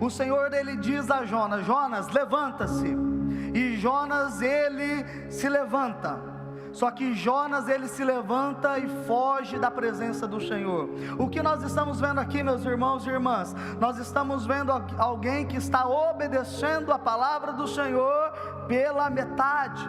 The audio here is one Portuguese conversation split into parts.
o Senhor ele diz a Jonas: Jonas, levanta-se. E Jonas ele se levanta. Só que Jonas ele se levanta e foge da presença do Senhor. O que nós estamos vendo aqui, meus irmãos e irmãs? Nós estamos vendo alguém que está obedecendo a palavra do Senhor pela metade.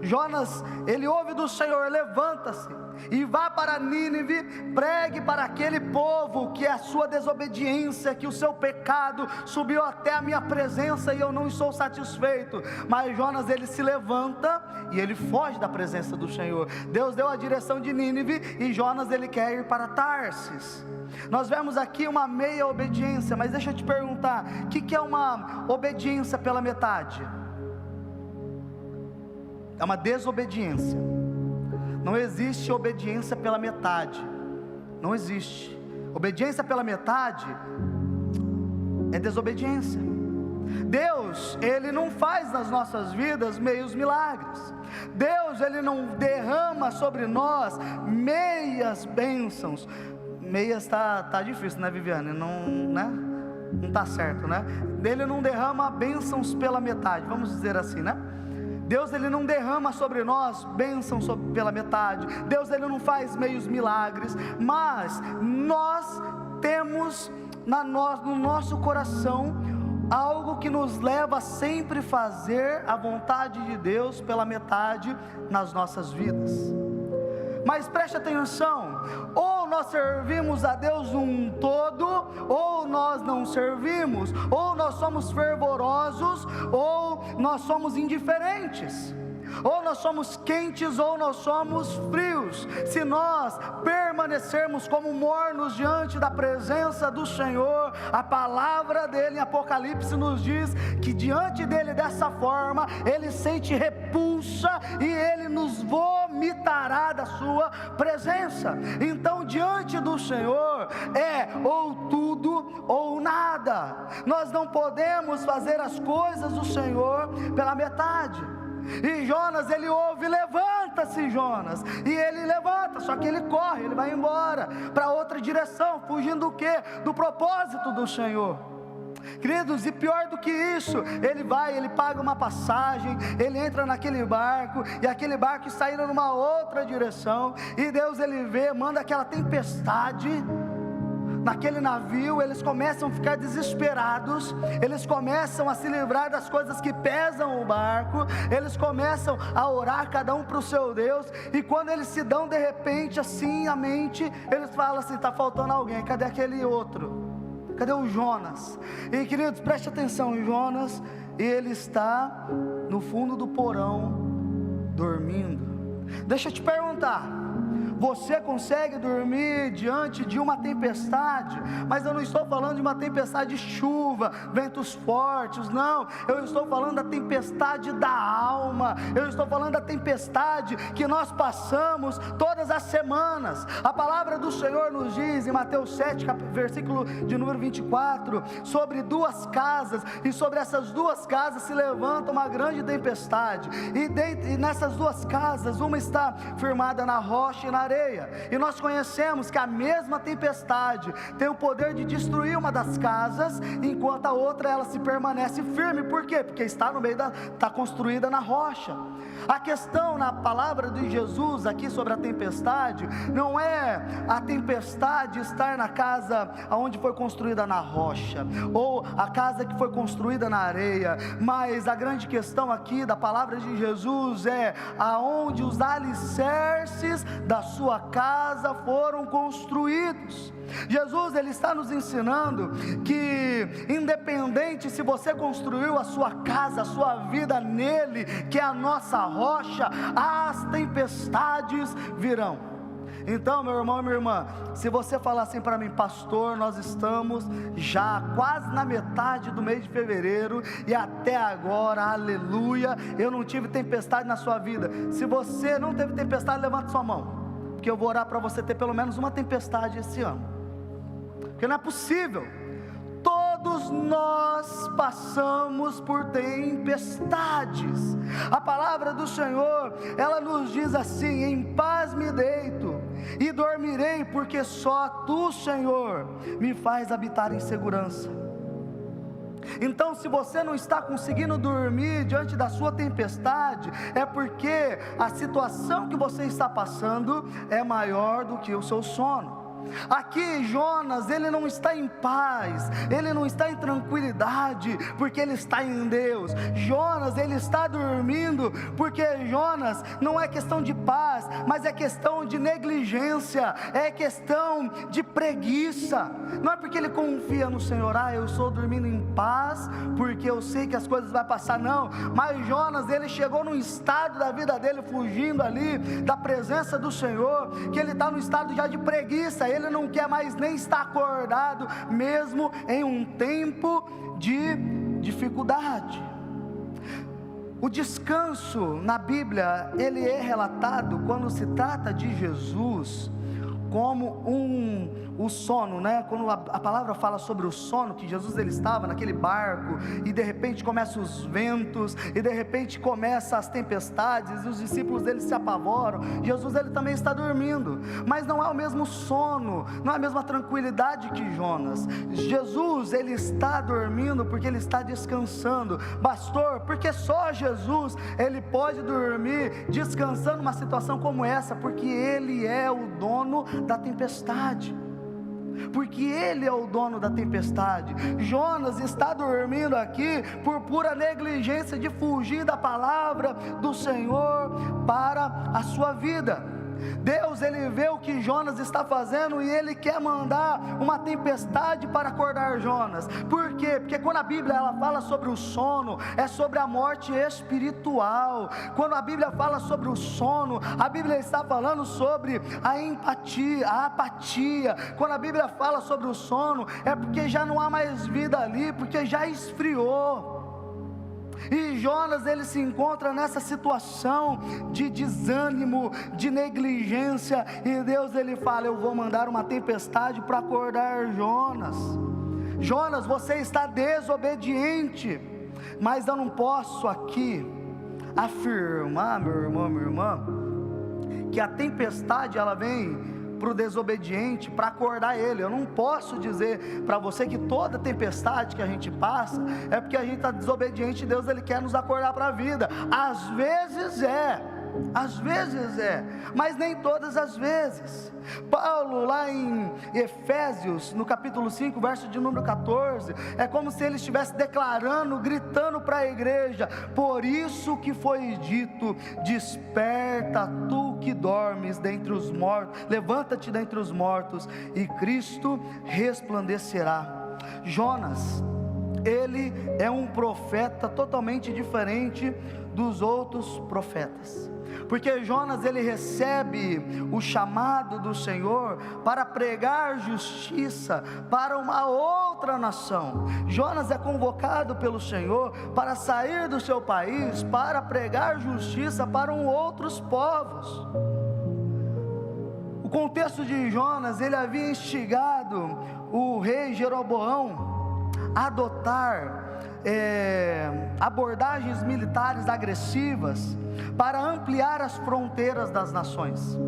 Jonas, ele ouve do Senhor: levanta-se e vá para Nínive, pregue para aquele povo que a sua desobediência, que o seu pecado subiu até a minha presença e eu não estou satisfeito. Mas Jonas ele se levanta e ele foge da presença do Senhor. Deus deu a direção de Nínive e Jonas ele quer ir para Tarsis. Nós vemos aqui uma meia obediência, mas deixa eu te perguntar, o que é uma obediência pela metade? É uma desobediência. Não existe obediência pela metade. Não existe. Obediência pela metade é desobediência. Deus, ele não faz nas nossas vidas meios milagres. Deus, ele não derrama sobre nós meias bênçãos. Meias tá difícil, né, Viviane? Não tá certo, né? Ele não derrama bênçãos pela metade, vamos dizer assim, né? Deus ele não derrama sobre nós bênçãos pela metade. Deus ele não faz meios milagres, mas nós temos no nosso coração algo que nos leva a sempre fazer a vontade de Deus pela metade nas nossas vidas. Mas preste atenção, ou nós servimos a Deus um todo, ou nós não servimos, ou nós somos fervorosos, ou nós somos indiferentes, ou nós somos quentes, ou nós somos frios. Se nós permanecermos como mornos diante da presença do Senhor, a palavra dele em Apocalipse nos diz que diante dele dessa forma, ele sente repulsa e ele nos vomitará da sua presença. Então diante do Senhor é ou tudo ou nada. Nós não podemos fazer as coisas do Senhor pela metade. E Jonas ele ouve: levanta-se, Jonas, e ele levanta, só que ele corre, ele vai embora para outra direção, fugindo do quê? Do propósito do Senhor. Queridos, e pior do que isso, ele paga uma passagem, ele entra naquele barco, e aquele barco está indo numa outra direção, e Deus ele manda aquela tempestade naquele navio. Eles começam a ficar desesperados, eles começam a se livrar das coisas que pesam o barco, eles começam a orar cada um para o seu Deus, e quando eles se dão de repente assim a mente, eles falam assim: está faltando alguém, cadê aquele outro? Cadê o Jonas? E queridos, preste atenção, Jonas, ele está no fundo do porão, dormindo. Deixa eu te perguntar, você consegue dormir diante de uma tempestade? Mas eu não estou falando de uma tempestade de chuva, ventos fortes, não. Eu estou falando da tempestade da alma. Eu estou falando da tempestade que nós passamos todas as semanas. A palavra do Senhor nos diz em Mateus 7, versículo de número 24, sobre duas casas, e sobre essas duas casas se levanta uma grande tempestade, e nessas duas casas, uma está firmada na rocha e na areia, e nós conhecemos que a mesma tempestade tem o poder de destruir uma das casas, enquanto a outra ela se permanece firme. Por quê? Porque está está construída na rocha. A questão na palavra de Jesus aqui sobre a tempestade, não é a tempestade estar na casa onde foi construída na rocha, ou a casa que foi construída na areia, mas a grande questão aqui da palavra de Jesus é aonde os alicerces da sua casa foram construídos. Jesus ele está nos ensinando que independente se você construiu a sua casa, a sua vida nele, que é a nossa rocha, as tempestades virão. Então, meu irmão e minha irmã, se você falar assim para mim: pastor, nós estamos já quase na metade do mês de fevereiro, e até agora, aleluia, eu não tive tempestade na sua vida. Se você não teve tempestade, levante sua mão, porque eu vou orar para você ter pelo menos uma tempestade esse ano, porque não é possível. Todos nós passamos por tempestades. A palavra do Senhor, ela nos diz assim: em paz me deito e dormirei, porque só tu, Senhor, me faz habitar em segurança. Então, se você não está conseguindo dormir diante da sua tempestade, é porque a situação que você está passando é maior do que o seu sono. Aqui Jonas, ele não está em paz, ele não está em tranquilidade, porque ele está em Deus. Jonas, ele está dormindo, porque Jonas não é questão de paz, mas é questão de negligência, é questão de preguiça. Não é porque ele confia no Senhor, eu estou dormindo em paz, porque eu sei que as coisas vão passar, não. Mas Jonas, ele chegou num estado da vida dele, fugindo ali da presença do Senhor, que ele está no estado já de preguiça. Ele não quer mais nem estar acordado, mesmo em um tempo de dificuldade. O descanso na Bíblia, ele é relatado quando se trata de Jesus como o sono, né? Quando a palavra fala sobre o sono, que Jesus ele estava naquele barco, e de repente começam os ventos, e de repente começam as tempestades, e os discípulos dele se apavoram. Jesus ele também está dormindo, mas não é o mesmo sono, não é a mesma tranquilidade que Jonas. Jesus ele está dormindo porque ele está descansando. Pastor, porque só Jesus ele pode dormir descansando numa situação como essa? Porque ele é o dono da tempestade, porque ele é o dono da tempestade. Jonas está dormindo aqui por pura negligência de fugir da palavra do Senhor para a sua vida. Deus ele vê o que Jonas está fazendo e ele quer mandar uma tempestade para acordar Jonas. Por quê? Porque quando a Bíblia ela fala sobre o sono, é sobre a morte espiritual. Quando a Bíblia fala sobre o sono, a Bíblia está falando sobre a empatia, a apatia. Quando a Bíblia fala sobre o sono, é porque já não há mais vida ali, porque já esfriou. E Jonas ele se encontra nessa situação de desânimo, de negligência, e Deus ele fala: eu vou mandar uma tempestade para acordar Jonas. Jonas, você está desobediente, mas eu não posso aqui afirmar, meu irmão, minha irmã, que a tempestade ela vem para o desobediente, para acordar ele. Eu não posso dizer para você que toda tempestade que a gente passa é porque a gente está desobediente e Deus ele quer nos acordar para a vida. Às vezes é, mas nem todas as vezes. Paulo lá em Efésios, no capítulo 5, verso de número 14, é como se ele estivesse declarando, gritando para a igreja: por isso que foi dito, desperta tu que dormes dentre os mortos, levanta-te dentre os mortos, e Cristo resplandecerá. Jonas, ele é um profeta totalmente diferente dos outros profetas, porque Jonas ele recebe o chamado do Senhor para pregar justiça para uma outra nação. Jonas é convocado pelo Senhor para sair do seu país, para pregar justiça para outros povos. O contexto de Jonas, ele havia instigado o rei Jeroboão a adotar abordagens militares agressivas para ampliar as fronteiras das nações.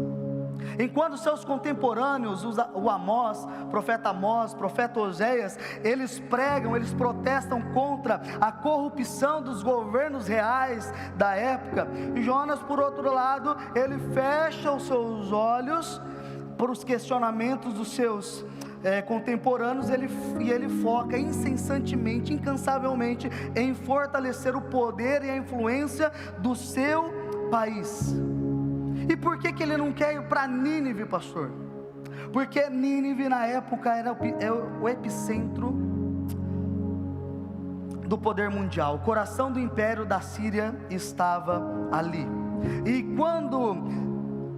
Enquanto seus contemporâneos, Amós, profeta Oséias, eles pregam, eles protestam contra a corrupção dos governos reais da época, Jonas, por outro lado, ele fecha os seus olhos para os questionamentos dos seus contemporâneos, e ele foca incessantemente, incansavelmente em fortalecer o poder e a influência do seu país. E por que ele não quer ir para Nínive, pastor? Porque Nínive na época era o epicentro do poder mundial. O coração do império da Síria estava ali. E quando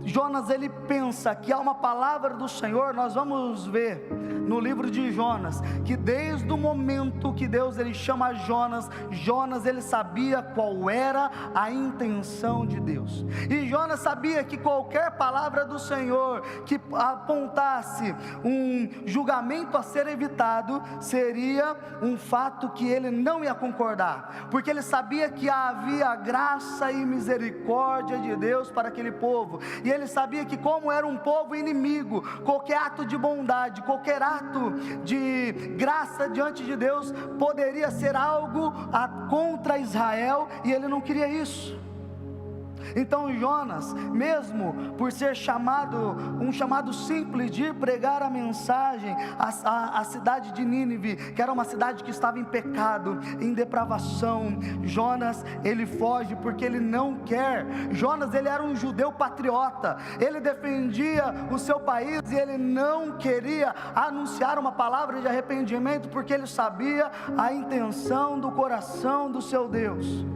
Jonas ele pensa que há uma palavra do Senhor, nós vamos ver no livro de Jonas, que desde o momento que Deus ele chama Jonas ele sabia qual era a intenção de Deus. E Jonas sabia que qualquer palavra do Senhor que apontasse um julgamento a ser evitado, seria um fato que ele não ia concordar, porque ele sabia que havia graça e misericórdia de Deus para aquele povo. E ele sabia que, como era um povo inimigo, qualquer ato de bondade, qualquer ato de graça diante de Deus poderia ser algo contra Israel, e ele não queria isso. Então Jonas, mesmo por ser um chamado simples de ir pregar a mensagem à cidade de Nínive, que era uma cidade que estava em pecado, em depravação, Jonas, ele foge porque ele não quer. Jonas, ele era um judeu patriota, ele defendia o seu país e ele não queria anunciar uma palavra de arrependimento, porque ele sabia a intenção do coração do seu Deus.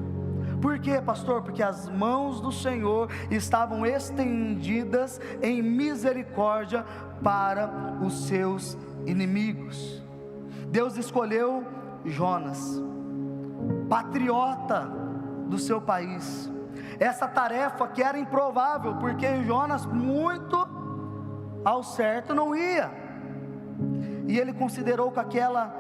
Por quê, pastor? Porque as mãos do Senhor estavam estendidas em misericórdia para os seus inimigos. Deus escolheu Jonas, patriota do seu país, essa tarefa que era improvável, porque Jonas muito ao certo não ia, e ele considerou que aquela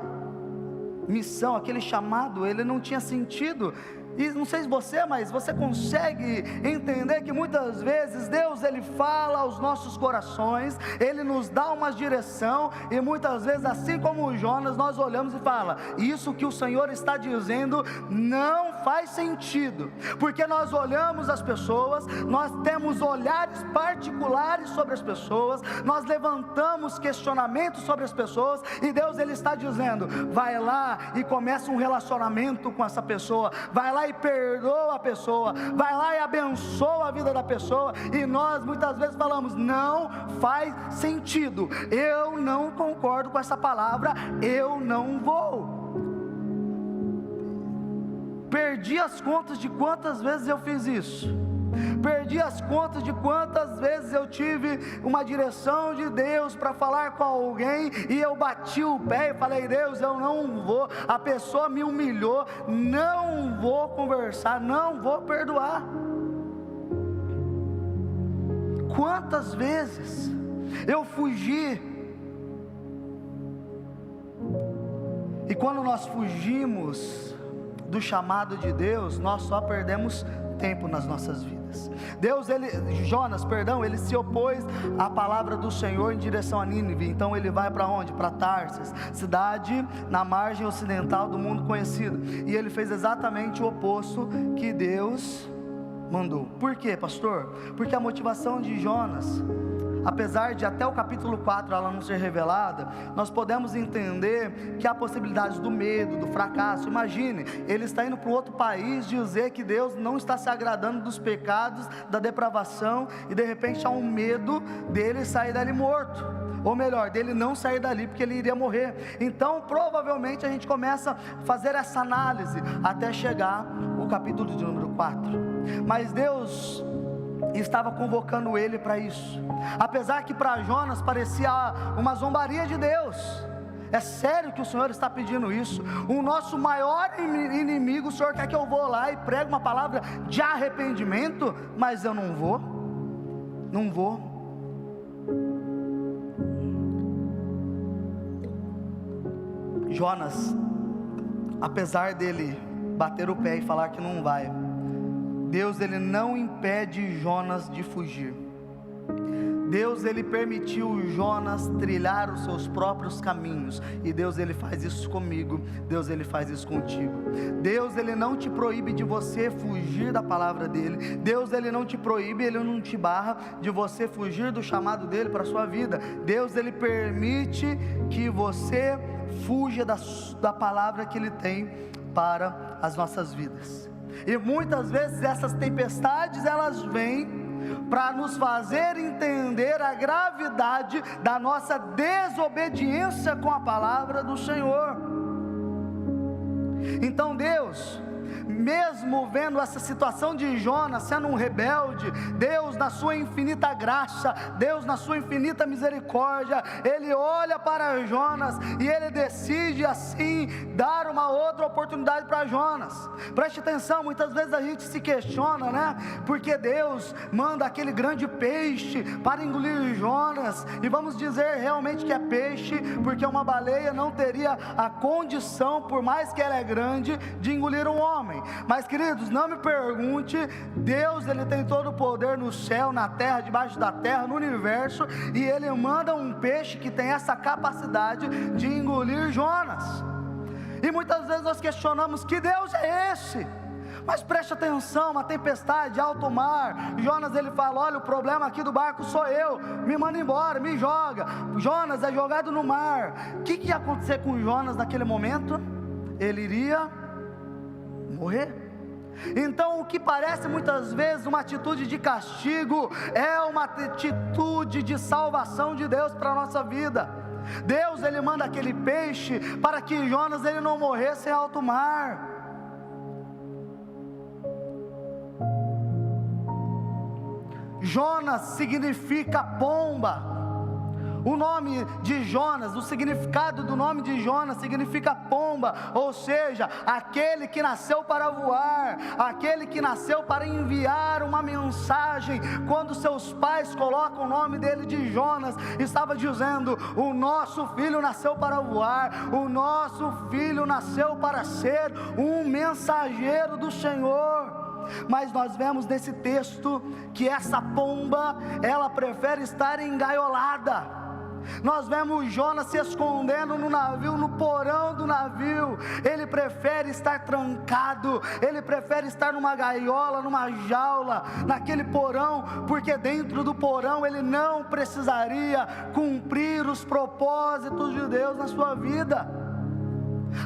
missão, aquele chamado, ele não tinha sentido. E não sei se você, mas você consegue entender que muitas vezes Deus, ele fala aos nossos corações, ele nos dá uma direção, e muitas vezes, assim como Jonas, nós olhamos e fala: isso que o Senhor está dizendo não faz sentido, porque nós olhamos as pessoas, nós temos olhares particulares sobre as pessoas, nós levantamos questionamentos sobre as pessoas, e Deus, ele está dizendo: vai lá e começa um relacionamento com essa pessoa, vai lá e perdoa a pessoa, vai lá e abençoa a vida da pessoa. E nós muitas vezes falamos: não faz sentido, eu não concordo com essa palavra, eu não vou. Perdi as contas de quantas vezes eu fiz isso, perdi as contas de quantas vezes eu tive uma direção de Deus para falar com alguém, e eu bati o pé e falei: Deus, eu não vou, a pessoa me humilhou, não vou conversar, não vou perdoar. Quantas vezes eu fugi, e quando nós fugimos do chamado de Deus, nós só perdemos tempo nas nossas vidas. Jonas, ele se opôs à palavra do Senhor em direção a Nínive. Então ele vai para onde? Para Tarsis, cidade na margem ocidental do mundo conhecido, e ele fez exatamente o oposto que Deus mandou. Por quê, pastor? Porque a motivação de Jonas, apesar de até o capítulo 4 ela não ser revelada, nós podemos entender que há possibilidades do medo, do fracasso. Imagine, ele está indo para outro país dizer que Deus não está se agradando dos pecados, da depravação, e de repente há um medo dele sair dali morto, ou melhor, dele não sair dali porque ele iria morrer. Então provavelmente a gente começa a fazer essa análise até chegar o capítulo de número 4, mas Deus estava convocando ele para isso, apesar que para Jonas parecia uma zombaria de Deus. É sério que o Senhor está pedindo isso? O nosso maior inimigo, o Senhor quer que eu vou lá e pregue uma palavra de arrependimento, mas eu não vou. Jonas, apesar dele bater o pé e falar que não vai, Deus, ele não impede Jonas de fugir. Deus, ele permitiu Jonas trilhar os seus próprios caminhos, e Deus, ele faz isso comigo, Deus, ele faz isso contigo. Deus, ele não te proíbe de você fugir da palavra dele. Deus, ele não te proíbe, ele não te barra de você fugir do chamado dele para a sua vida. Deus, ele permite que você fuja da palavra que ele tem para as nossas vidas. E muitas vezes essas tempestades, elas vêm para nos fazer entender a gravidade da nossa desobediência com a palavra do Senhor. Então Deus, mesmo vendo essa situação de Jonas sendo um rebelde, Deus, na sua infinita graça, Deus, na sua infinita misericórdia, ele olha para Jonas e ele decide assim dar uma outra oportunidade para Jonas. Preste atenção, muitas vezes a gente se questiona, né? Porque Deus manda aquele grande peixe para engolir Jonas, e vamos dizer realmente que é peixe, porque uma baleia não teria a condição, por mais que ela é grande, de engolir um homem. homem. Mas, queridos, não me pergunte, Deus, Ele tem todo o poder no céu, na terra, debaixo da terra, no universo, e Ele manda um peixe que tem essa capacidade de engolir Jonas. E muitas vezes nós questionamos, que Deus é esse? Mas preste atenção, uma tempestade, alto mar. Jonas, ele fala, olha, o problema aqui do barco sou eu, me manda embora, me joga. Jonas é jogado no mar. O que ia acontecer com Jonas naquele momento? Ele iria morrer. Então, o que parece muitas vezes uma atitude de castigo, é uma atitude de salvação de Deus para a nossa vida. Deus, Ele manda aquele peixe para que Jonas, ele não morresse em alto mar. Jonas significa pomba. O nome de Jonas, o significado do nome de Jonas significa pomba, ou seja, aquele que nasceu para voar, aquele que nasceu para enviar uma mensagem. Quando seus pais colocam o nome dele de Jonas, estava dizendo, o nosso filho nasceu para voar, o nosso filho nasceu para ser um mensageiro do Senhor. Mas nós vemos nesse texto que essa pomba, ela prefere estar engaiolada. Nós vemos Jonas se escondendo no navio, no porão do navio. Ele prefere estar trancado, ele prefere estar numa gaiola, numa jaula, naquele porão, porque dentro do porão ele não precisaria cumprir os propósitos de Deus na sua vida.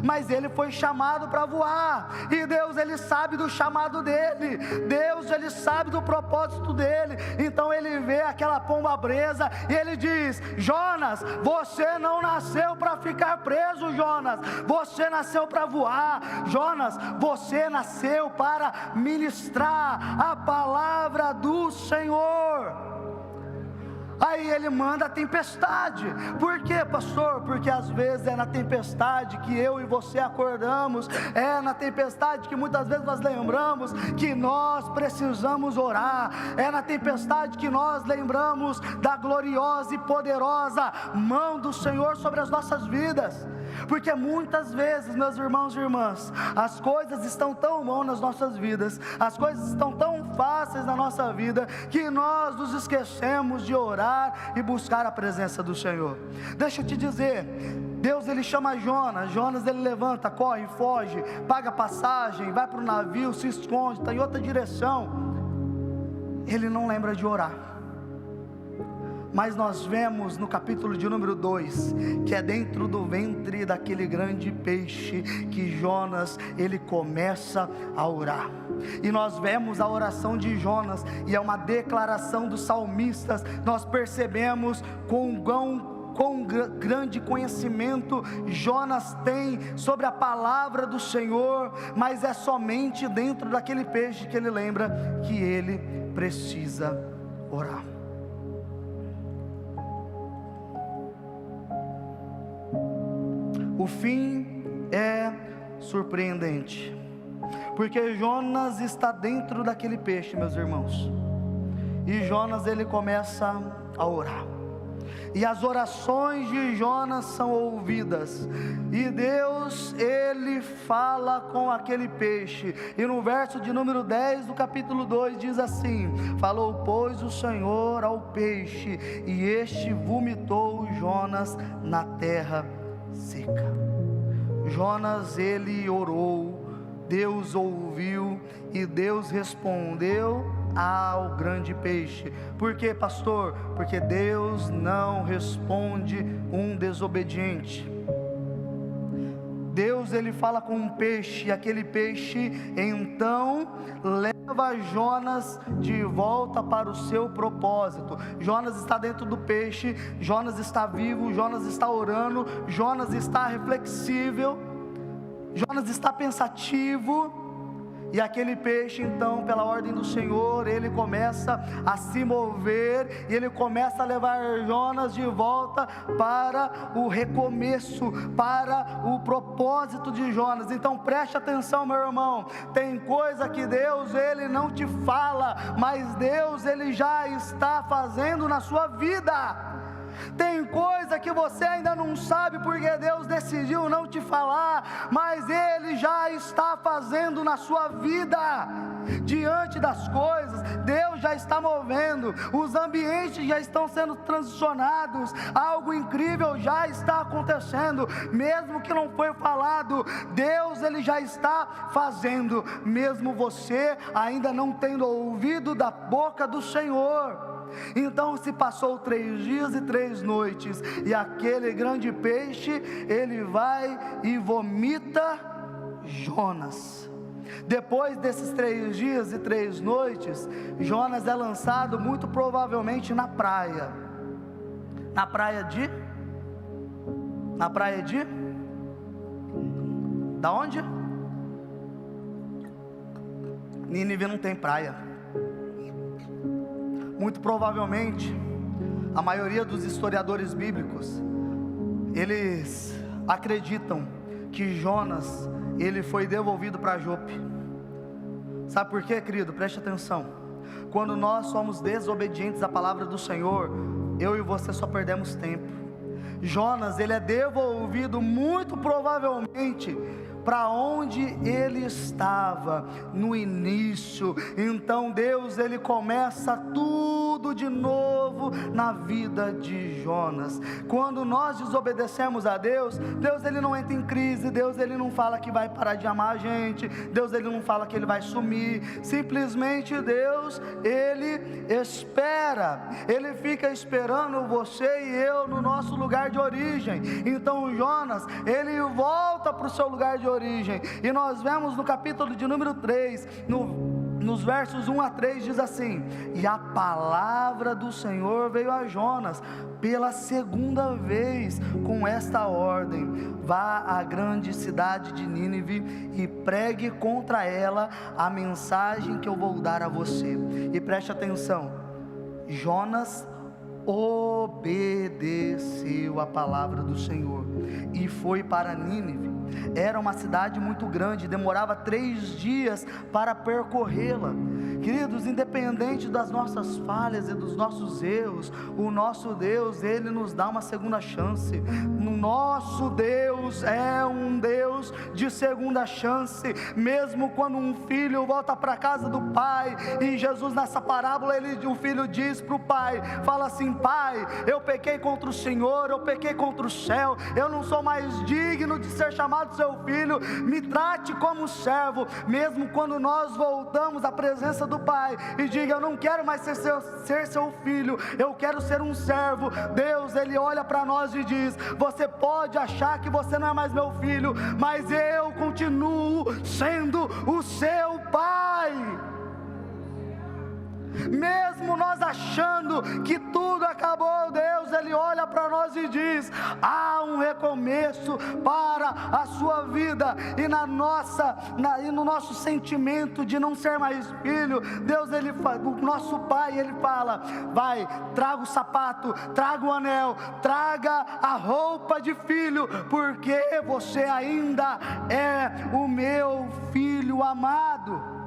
Mas ele foi chamado para voar, e Deus, Ele sabe do chamado dele, Deus, Ele sabe do propósito dele. Então ele vê aquela pomba presa, e ele diz, Jonas, você não nasceu para ficar preso, Jonas, você nasceu para voar, Jonas, você nasceu para ministrar a palavra do Senhor. Aí ele manda a tempestade. Por quê, pastor? Porque às vezes é na tempestade que eu e você acordamos, é na tempestade que muitas vezes nós lembramos que nós precisamos orar, é na tempestade que nós lembramos da gloriosa e poderosa mão do Senhor sobre as nossas vidas. Porque muitas vezes, meus irmãos e irmãs, as coisas estão tão bom nas nossas vidas, as coisas estão tão fáceis na nossa vida, que nós nos esquecemos de orar e buscar a presença do Senhor. Deixa eu te dizer, Deus, Ele chama Jonas, Jonas ele levanta, corre, foge, paga passagem, vai para o navio, se esconde, está em outra direção. Ele não lembra de orar. Mas nós vemos no capítulo de número 2, que é dentro do ventre daquele grande peixe, que Jonas, ele começa a orar. E nós vemos a oração de Jonas, e é uma declaração dos salmistas. Nós percebemos quão grande conhecimento Jonas tem sobre a palavra do Senhor, mas é somente dentro daquele peixe que ele lembra que ele precisa orar. O fim é surpreendente, porque Jonas está dentro daquele peixe, meus irmãos, e Jonas ele começa a orar, e as orações de Jonas são ouvidas, e Deus, Ele fala com aquele peixe, e no verso de número 10 do capítulo 2 diz assim, falou pois o Senhor ao peixe, e este vomitou Jonas na terra seca. Jonas ele orou, Deus ouviu, e Deus respondeu ao grande peixe. Por quê, pastor? Porque Deus não responde um desobediente. Deus ele fala com um peixe, e aquele peixe então leva Jonas de volta para o seu propósito. Jonas está dentro do peixe, Jonas está vivo, Jonas está orando, Jonas está reflexível, Jonas está pensativo. E aquele peixe então, pela ordem do Senhor, ele começa a se mover, e ele começa a levar Jonas de volta para o recomeço, para o propósito de Jonas. Então preste atenção, meu irmão, tem coisa que Deus ele não te fala, mas Deus ele já está fazendo na sua vida. Tem coisa que você ainda não sabe porque Deus decidiu não te falar, mas Ele já está fazendo na sua vida. Diante das coisas, Deus já está movendo, os ambientes já estão sendo transicionados, algo incrível já está acontecendo, mesmo que não foi falado, Deus Ele já está fazendo, mesmo você ainda não tendo ouvido da boca do Senhor. Então se passou 3 dias e 3 noites, e aquele grande peixe, ele vai e vomita Jonas. Depois desses 3 dias e 3 noites, Jonas é lançado muito provavelmente na praia. Na praia de? Da onde? Nínive não tem praia. Muito provavelmente, a maioria dos historiadores bíblicos, eles acreditam que Jonas, ele foi devolvido para Jope. Sabe por quê, querido? Preste atenção. Quando nós somos desobedientes à palavra do Senhor, eu e você só perdemos tempo. Jonas, ele é devolvido muito provavelmente para onde ele estava no início. Então Deus, ele começa tudo de novo na vida de Jonas. Quando nós desobedecemos a Deus, Deus ele não entra em crise, Deus ele não fala que vai parar de amar a gente, Deus ele não fala que ele vai sumir, simplesmente Deus, ele espera, ele fica esperando você e eu no nosso lugar de origem. Então Jonas, ele volta para o seu lugar de origem, e nós vemos no capítulo de número 3, nos versos 1 a 3, diz assim: e a palavra do Senhor veio a Jonas pela 2ª vez com esta ordem: vá à grande cidade de Nínive e pregue contra ela a mensagem que eu vou dar a você. E preste atenção, Jonas obedeceu a palavra do Senhor e foi para Nínive. Era uma cidade muito grande, demorava 3 dias para percorrê-la. Queridos, independente das nossas falhas e dos nossos erros, o nosso Deus, Ele nos dá uma segunda chance. O nosso Deus é um Deus de segunda chance. Mesmo quando um filho volta para a casa do pai, e Jesus nessa parábola, o filho diz para o pai, fala assim: pai, eu pequei contra o Senhor, eu pequei contra o céu, eu não sou mais digno de ser chamado seu filho, me trate como servo. Mesmo quando nós voltamos à presença do pai e diga: eu não quero mais ser seu filho, eu quero ser um servo, Deus ele olha para nós e diz: você pode achar que você não é mais meu filho, mas eu continuo sendo o seu pai. Mesmo nós achando que tudo acabou, Deus ele olha para nós e diz: há um recomeço para a sua vida. E no nosso sentimento de não ser mais filho, Deus o nosso pai, ele fala: vai, traga o sapato, traga o anel, traga a roupa de filho, porque você ainda é o meu filho amado.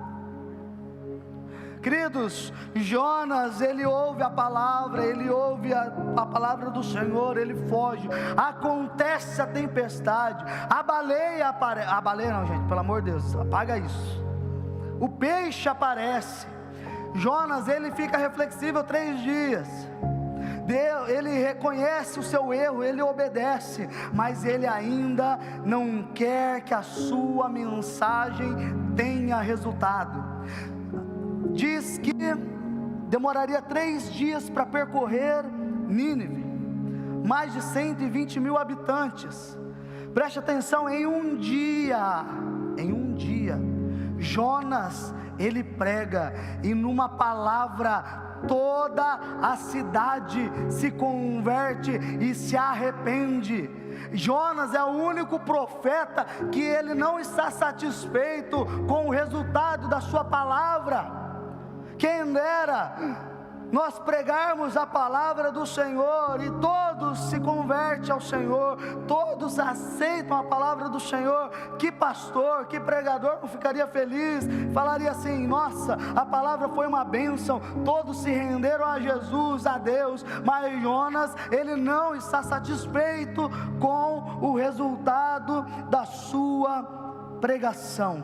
Queridos, Jonas, ele ouve a palavra, ele ouve a palavra do Senhor, ele foge, acontece a tempestade, a baleia não, gente, pelo amor de Deus, apaga isso, o peixe aparece. Jonas, ele fica reflexível 3 dias, ele reconhece o seu erro, ele obedece, mas ele ainda não quer que a sua mensagem tenha resultado. Diz que demoraria 3 dias para percorrer Nínive, mais de 120 mil habitantes. Preste atenção, em um dia, Jonas, ele prega, e numa palavra, toda a cidade se converte e se arrepende. Jonas é o único profeta que ele não está satisfeito com o resultado da sua palavra. Quem dera nós pregarmos a palavra do Senhor e todos se convertem ao Senhor, todos aceitam a palavra do Senhor, que pastor, que pregador não ficaria feliz, falaria assim: nossa, a palavra foi uma bênção, todos se renderam a Jesus, a Deus. Mas Jonas, ele não está satisfeito com o resultado da sua pregação.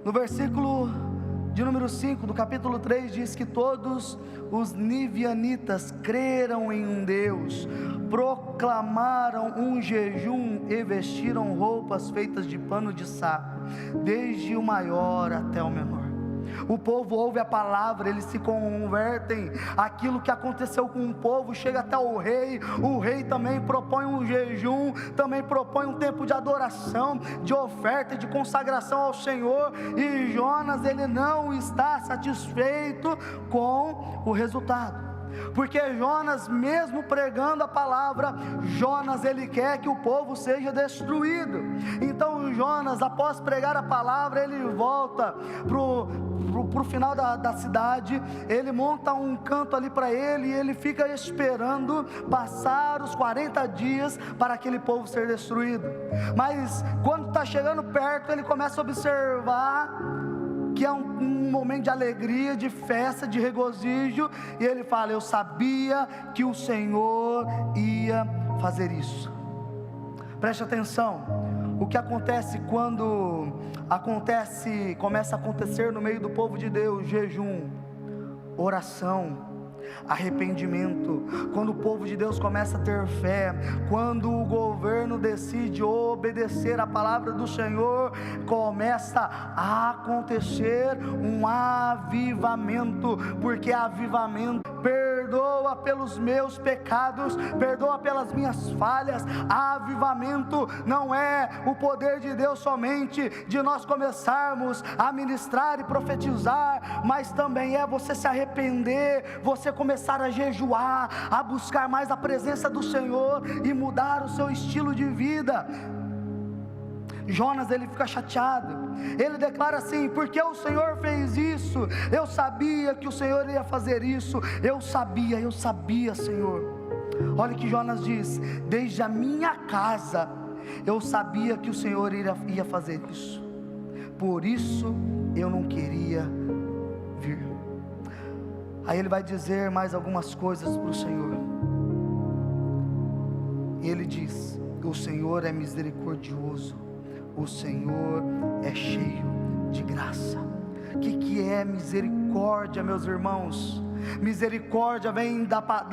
No versículo de número 5 do capítulo 3 diz que todos os nivianitas creram em um Deus, proclamaram um jejum e vestiram roupas feitas de pano de saco, desde o maior até o menor. O povo ouve a palavra, eles se convertem. Aquilo que aconteceu com o povo chega até o rei também propõe um jejum, também propõe um tempo de adoração, de oferta, de consagração ao Senhor. E Jonas, ele não está satisfeito com o resultado, porque Jonas, mesmo pregando a palavra, Jonas, ele quer que o povo seja destruído. Então Jonas, após pregar a palavra, ele volta pro final da cidade, ele monta um canto ali para ele, e ele fica esperando passar os 40 dias para aquele povo ser destruído. Mas quando está chegando perto, ele começa a observar que é um momento de alegria, de festa, de regozijo, e ele fala: eu sabia que o Senhor ia fazer isso. Preste atenção, o que acontece quando começa a acontecer no meio do povo de Deus: jejum, oração, arrependimento. Quando o povo de Deus começa a ter fé, quando o governo decide obedecer a palavra do Senhor, começa a acontecer um avivamento, porque avivamento perdoa pelos meus pecados, perdoa pelas minhas falhas. Avivamento não é o poder de Deus somente de nós começarmos a ministrar e profetizar, mas também é você se arrepender, você começar a jejuar, a buscar mais a presença do Senhor e mudar o seu estilo de vida. Jonas, ele fica chateado, ele declara assim: porque o Senhor fez isso? Eu sabia que o Senhor ia fazer isso, eu sabia, Senhor. Olha o que Jonas diz: desde a minha casa eu sabia que o Senhor ia fazer isso, por isso eu não queria vir. Aí ele vai dizer mais algumas coisas para o Senhor. Ele diz: o Senhor é misericordioso, o Senhor é cheio de graça. O que é misericórdia, meus irmãos? Misericórdia vem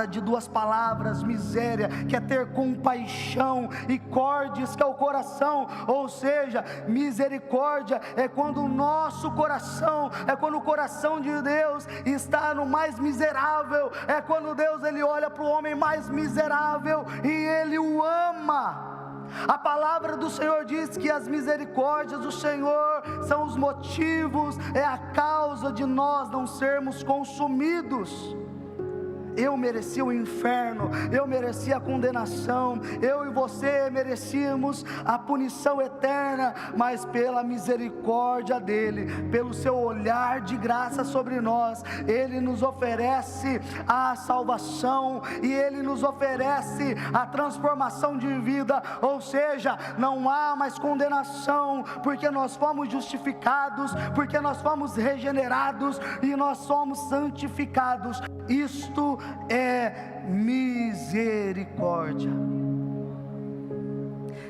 de duas palavras: miséria, que é ter compaixão, e cordes, que é o coração. Ou seja, misericórdia é quando o nosso coração, é quando o coração de Deus está no mais miserável, é quando Deus, ele olha para o homem mais miserável e ele o ama. A palavra do Senhor diz que as misericórdias do Senhor são os motivos, é a causa de nós não sermos consumidos. Eu merecia o inferno, eu merecia a condenação, eu e você merecíamos a punição eterna, mas pela misericórdia dele, pelo seu olhar de graça sobre nós, ele nos oferece a salvação, e ele nos oferece a transformação de vida. Ou seja, não há mais condenação, porque nós fomos justificados, porque nós fomos regenerados e nós somos santificados. Isto é misericórdia.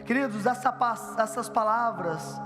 Queridos, essas palavras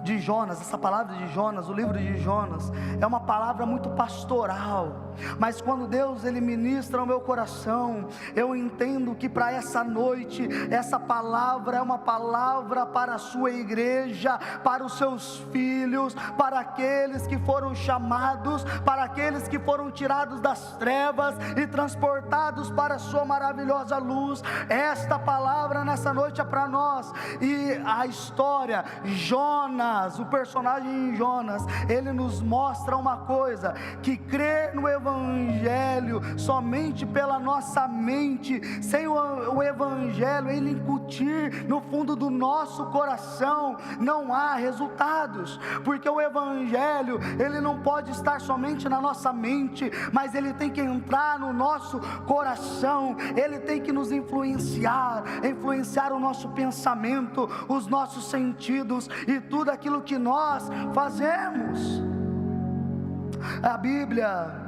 de Jonas, essa palavra de Jonas, o livro de Jonas, é uma palavra muito pastoral, mas quando Deus, ele ministra ao meu coração, eu entendo que para essa noite, essa palavra é uma palavra para a sua igreja, para os seus filhos, para aqueles que foram chamados, para aqueles que foram tirados das trevas e transportados para a sua maravilhosa luz. Esta palavra nessa noite é para nós. E a história, Jonas, o personagem Jonas, ele nos mostra uma coisa: que crer no Evangelho Evangelho somente pela nossa mente, sem o Evangelho ele incutir no fundo do nosso coração, não há resultados, porque o Evangelho ele não pode estar somente na nossa mente, mas ele tem que entrar no nosso coração, ele tem que nos influenciar o nosso pensamento, os nossos sentidos e tudo aquilo que nós fazemos. A Bíblia,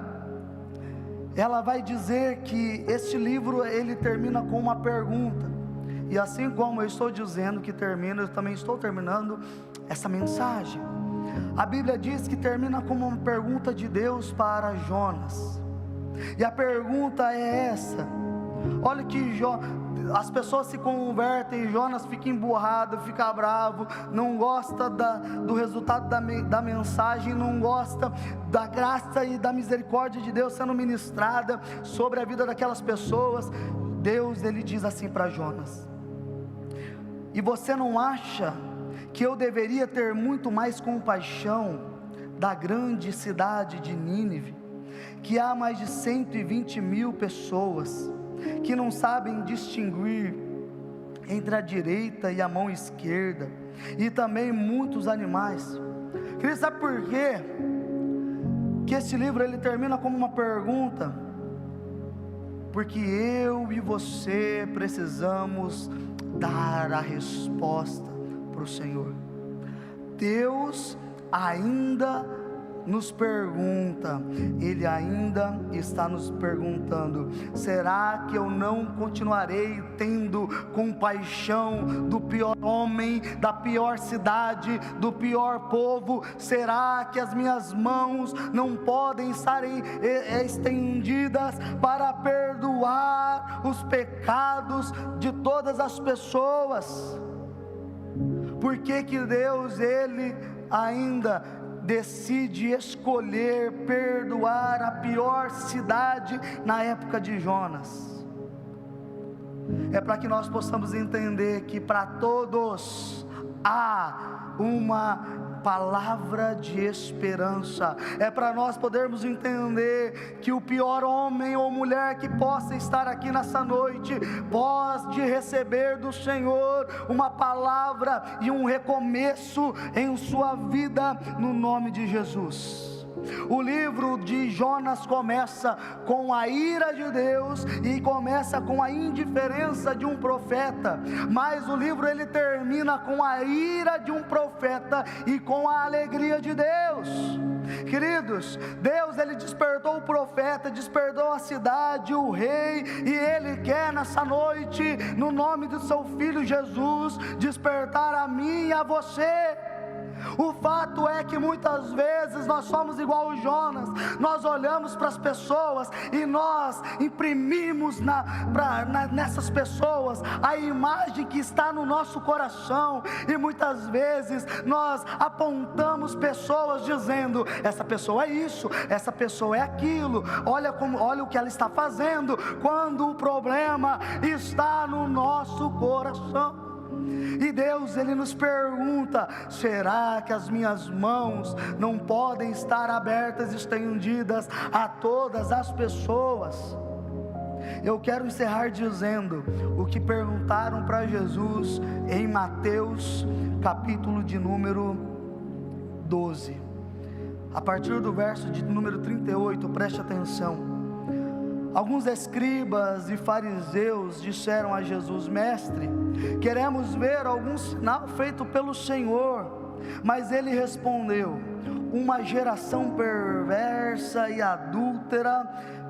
ela vai dizer que este livro ele termina com uma pergunta, e assim como eu estou dizendo que termina, eu também estou terminando essa mensagem. A Bíblia diz que termina com uma pergunta de Deus para Jonas, e a pergunta é essa. Olha que as pessoas se convertem, Jonas fica emburrado, fica bravo, não gosta do resultado da mensagem, não gosta da graça e da misericórdia de Deus sendo ministrada sobre a vida daquelas pessoas. Deus ele diz assim para Jonas: e você não acha que eu deveria ter muito mais compaixão da grande cidade de Nínive, que há mais de 120 mil pessoas que não sabem distinguir entre a direita e a mão esquerda, e também muitos animais? Queria saber por quê que esse livro ele termina como uma pergunta? Porque eu e você precisamos dar a resposta para o Senhor. Deus ainda nos pergunta, Ele ainda está nos perguntando: será que eu não continuarei tendo compaixão do pior homem, da pior cidade, do pior povo? Será que as minhas mãos não podem estar estendidas para perdoar os pecados de todas as pessoas? Por que que Deus, Ele ainda decide escolher perdoar a pior cidade na época de Jonas? É para que nós possamos entender que para todos há uma palavra de esperança. É para nós podermos entender que o pior homem ou mulher que possa estar aqui nessa noite pode receber do Senhor uma palavra e um recomeço em sua vida, no nome de Jesus. O livro de Jonas começa com a ira de Deus e começa com a indiferença de um profeta, mas o livro ele termina com a ira de um profeta e com a alegria de Deus. Queridos, Deus ele despertou o profeta, despertou a cidade, o rei, e Ele quer nessa noite, no nome do seu Filho Jesus, despertar a mim e a você. O fato é que muitas vezes nós somos igual o Jonas, nós olhamos para as pessoas e nós imprimimos nessas pessoas a imagem que está no nosso coração, e muitas vezes nós apontamos pessoas dizendo: essa pessoa é isso, essa pessoa é aquilo, olha o que ela está fazendo, quando o problema está no nosso coração. E Deus ele nos pergunta: será que as minhas mãos não podem estar abertas, estendidas a todas as pessoas? Eu quero encerrar dizendo o que perguntaram para Jesus em Mateus capítulo de número 12, a partir do verso de número 38, preste atenção. Alguns escribas e fariseus disseram a Jesus: mestre, queremos ver algum sinal feito pelo Senhor. Mas ele respondeu: uma geração perversa e adúltera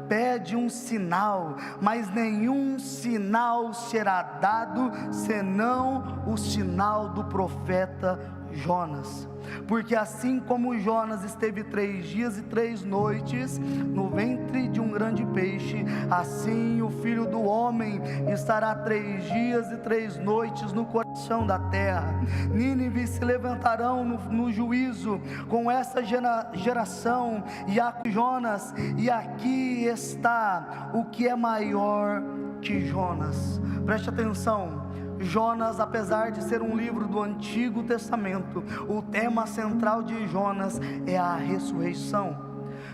pede um sinal, mas nenhum sinal será dado senão o sinal do profeta Jonas. Porque assim como Jonas esteve 3 dias e 3 noites no ventre de um grande peixe, assim o Filho do Homem estará 3 dias e 3 noites no coração da terra. Nínive se levantarão no juízo com essa geração e a Jonas, e aqui está o que é maior que Jonas. Preste atenção. Jonas, apesar de ser um livro do Antigo Testamento, o tema central de Jonas é a ressurreição.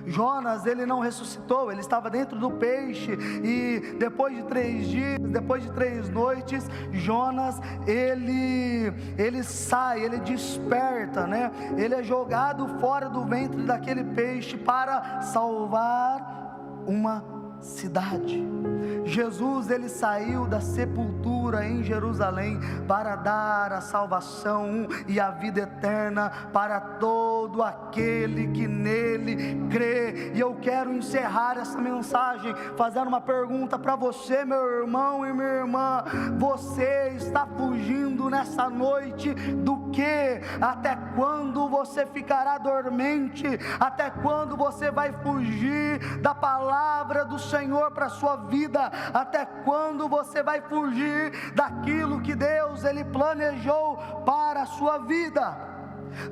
Jonas, ele não ressuscitou, ele estava dentro do peixe, e depois de 3 dias, depois de 3 noites, Jonas, ele sai, ele desperta, né? Ele é jogado fora do ventre daquele peixe para salvar uma cidade. Jesus, ele saiu da sepultura em Jerusalém para dar a salvação e a vida eterna para todo aquele que nele crê. E eu quero encerrar essa mensagem fazendo uma pergunta para você, meu irmão e minha irmã: você está fugindo nessa noite do que? Até quando você ficará dormente? Até quando você vai fugir da palavra do Senhor para a sua vida? Até quando você vai fugir daquilo que Deus, ele planejou para a sua vida?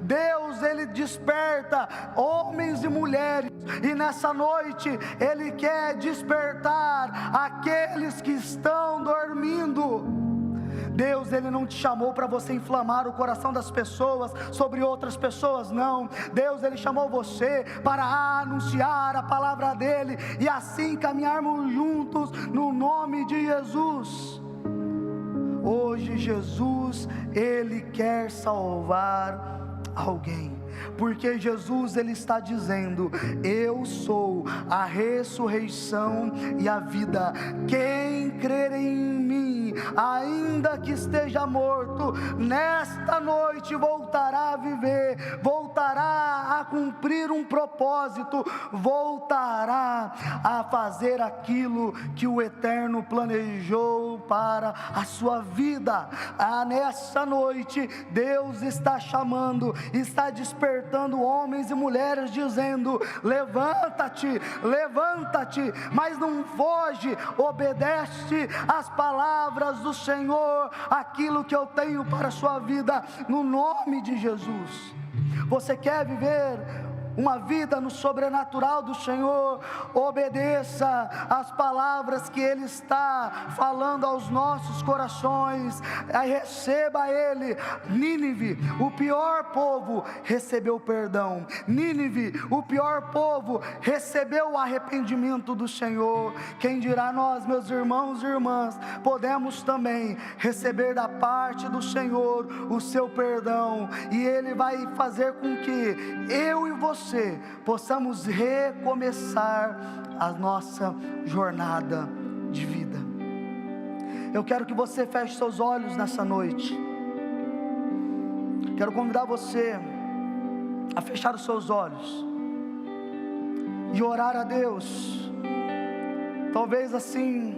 Deus, ele desperta homens e mulheres, e nessa noite ele quer despertar aqueles que estão dormindo. Deus, ele não te chamou para você inflamar o coração das pessoas sobre outras pessoas, não. Deus, ele chamou você para anunciar a palavra dele, e assim caminharmos juntos no nome de Jesus. Hoje Jesus, ele quer salvar alguém, porque Jesus, ele está dizendo: eu sou a ressurreição e a vida. Quem crer em mim, ainda que esteja morto, nesta noite voltará a viver, voltará a cumprir um propósito, voltará a fazer aquilo que o Eterno planejou para a sua vida. Nessa noite Deus está chamando, está despertando homens e mulheres, dizendo: levanta-te, levanta-te, mas não foge, obedece às palavras do Senhor, aquilo que eu tenho para a sua vida, no nome de Jesus. Você quer viver uma vida no sobrenatural do Senhor? Obedeça às palavras que Ele está falando aos nossos corações. Receba Ele. Nínive, o pior povo, recebeu perdão. Nínive, o pior povo, recebeu o arrependimento do Senhor. Quem dirá nós, meus irmãos e irmãs, podemos também receber da parte do Senhor o seu perdão, e Ele vai fazer com que eu e você possamos recomeçar a nossa jornada de vida. Eu quero que você feche seus olhos nessa noite. Quero convidar você a fechar os seus olhos e orar a Deus. Talvez assim,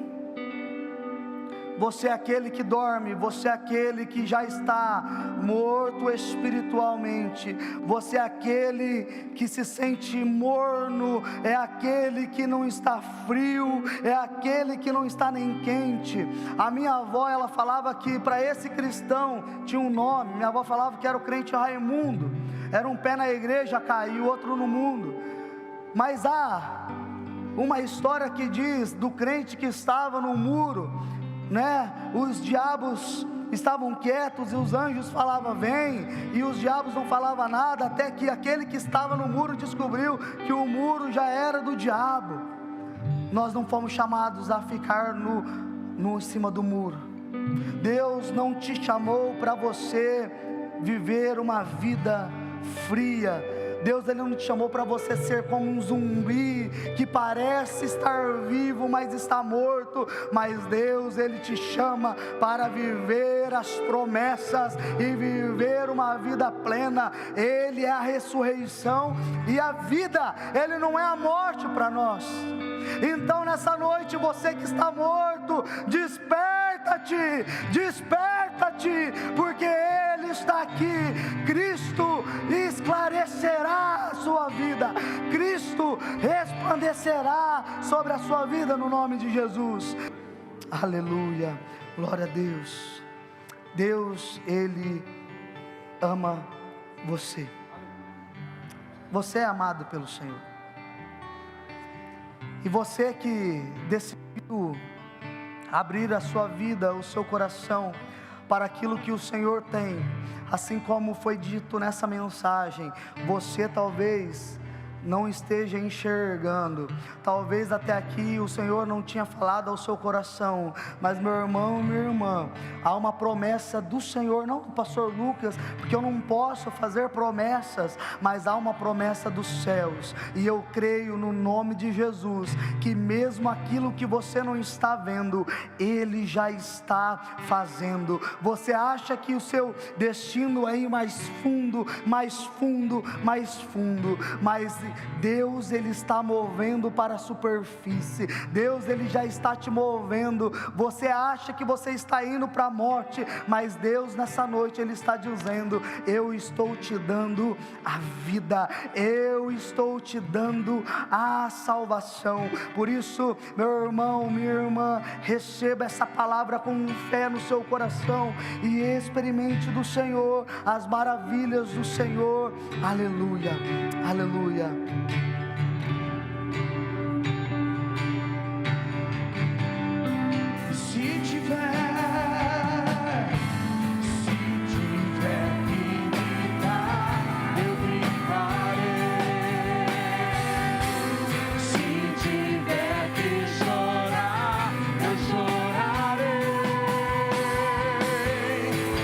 você é aquele que dorme, você é aquele que já está morto espiritualmente, você é aquele que se sente morno, é aquele que não está frio, é aquele que não está nem quente. A minha avó, ela falava que para esse cristão tinha um nome. Minha avó falava que era o crente Raimundo, era um pé na igreja, caiu, outro no mundo. Mas há uma história que diz do crente que estava no muro, né? Os diabos estavam quietos e os anjos falavam vem, e os diabos não falavam nada, até que aquele que estava no muro descobriu que o muro já era do diabo. Nós não fomos chamados a ficar no cima do muro. Deus não te chamou para você viver uma vida fria. Deus, ele não te chamou para você ser como um zumbi que parece estar vivo, mas está morto. Mas Deus, ele te chama para viver as promessas e viver uma vida plena. Ele é a ressurreição e a vida, ele não é a morte para nós. Então nessa noite, você que está morto, desperta-te, desperta-te, porque Ele está aqui. Cristo esclarecerá a sua vida, Cristo resplandecerá sobre a sua vida no nome de Jesus. Aleluia, glória a Deus. Deus, Ele ama você. Você é amado pelo Senhor. E você que decidiu abrir a sua vida, o seu coração para aquilo que o Senhor tem, assim como foi dito nessa mensagem, você talvez não esteja enxergando. Talvez até aqui o Senhor não tinha falado ao seu coração, mas meu irmão, minha irmã, há uma promessa do Senhor, não do pastor Lucas, porque eu não posso fazer promessas, mas há uma promessa dos céus, e eu creio no nome de Jesus, que mesmo aquilo que você não está vendo, Ele já está fazendo. Você acha que o seu destino é ir mais fundo, mais fundo, mais fundo, mas Deus, Ele está movendo para a superfície. Deus, Ele já está te movendo. Você acha que você está indo para a morte, mas Deus nessa noite Ele está dizendo: eu estou te dando a vida, eu estou te dando a salvação. Por isso, meu irmão, minha irmã, receba essa palavra com fé no seu coração e experimente do Senhor as maravilhas do Senhor. Aleluia, aleluia. Se tiver que gritar, eu gritarei. Se tiver que chorar, eu chorarei.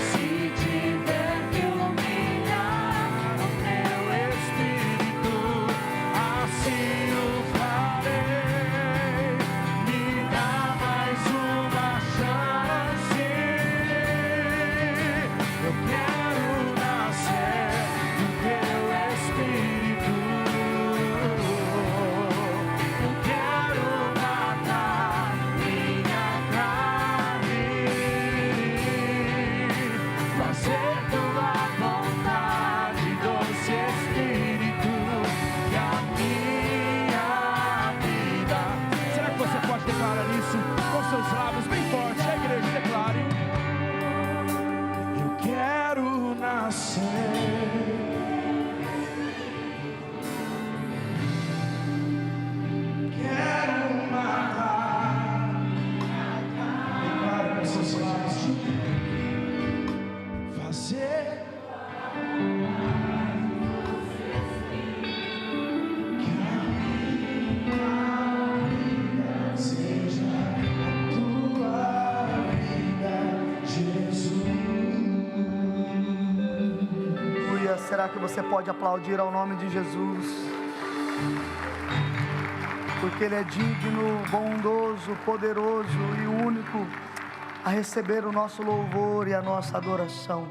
Se tiver que humilhar o meu espírito, assim o farei. Me dá mais uma chance. Eu quero nascer do teu espírito. Eu quero matar minha carne, fazer tua vontade, doce Espírito, que a minha vida. Será que você pode declarar isso com seus lábios bem forte? A igreja declare: eu quero nascer. Quero matar. Declare com seus lábios: fazer que a minha vida seja a tua vida, Jesus. Aleluia. Será que você pode aplaudir ao nome de Jesus? Porque Ele é digno, bondoso, poderoso e único a receber o nosso louvor e a nossa adoração.